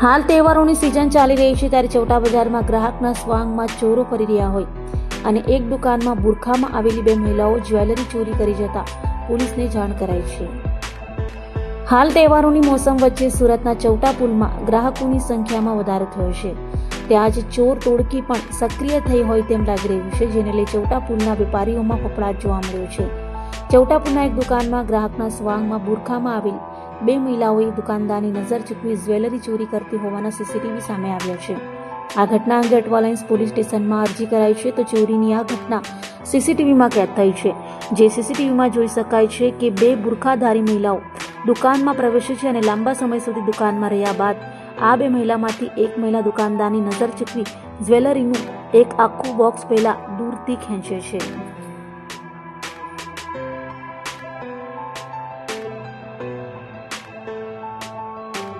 હાલ તહેવારોની સિઝન ચાલી રહી છે ત્યારે ચૌટા બજારમાં ગ્રાહકના સ્વાંગમાં ચોરો ફરી રહ્યા હોય અને એક દુકાનમાં બુરખામાં આવેલી બે મહિલાઓ જ્વેલરી ચોરી કરી જતા પોલીસને જાણ કરાઈ છે. હાલ તહેવારોની મોસમ વચ્ચે સુરતના ચૌટા પુલમાં ગ્રાહકોની સંખ્યામાં વધારો થયો છે. ત્યાં જ ચોર ટોળકી પણ સક્રિય થઈ હોય તેમ લાગી રહ્યું છે, જેને લઈ ચૌટા પુલના વેપારીઓમાં ફફડાટ જોવા મળ્યો છે. ચૌટા પુલના એક દુકાનમાં ગ્રાહકના સ્વાંગમાં બુરખામાં આવેલ બે મહિલાઓએ દુકાનદારની નજર ચૂકવી જ્વેલરી ચોરી કરતી હોવાના સીસીટીવી સામે આવ્યા છે. આ ઘટના અંગે અટવાલાઇન્સ પોલીસ સ્ટેશનમાં અરજી કરાઈ છે તો ચોરીની આ ઘટના સીસીટીવીમાં કેદ થઈ છે. જે સીસીટીવીમાં જોઈ શકાય છે કે બે બુરખાધારી મહિલાઓ દુકાનમાં પ્રવેશે છે અને લાંબા સમય સુધી દુકાનમાં રહ્યા બાદ આ બે મહિલામાંથી એક મહિલા દુકાનદારની નજર ચૂકવી જ્વેલરીનું એક આખું બોક્સ પહેલા દૂરથી ખેંચે છે.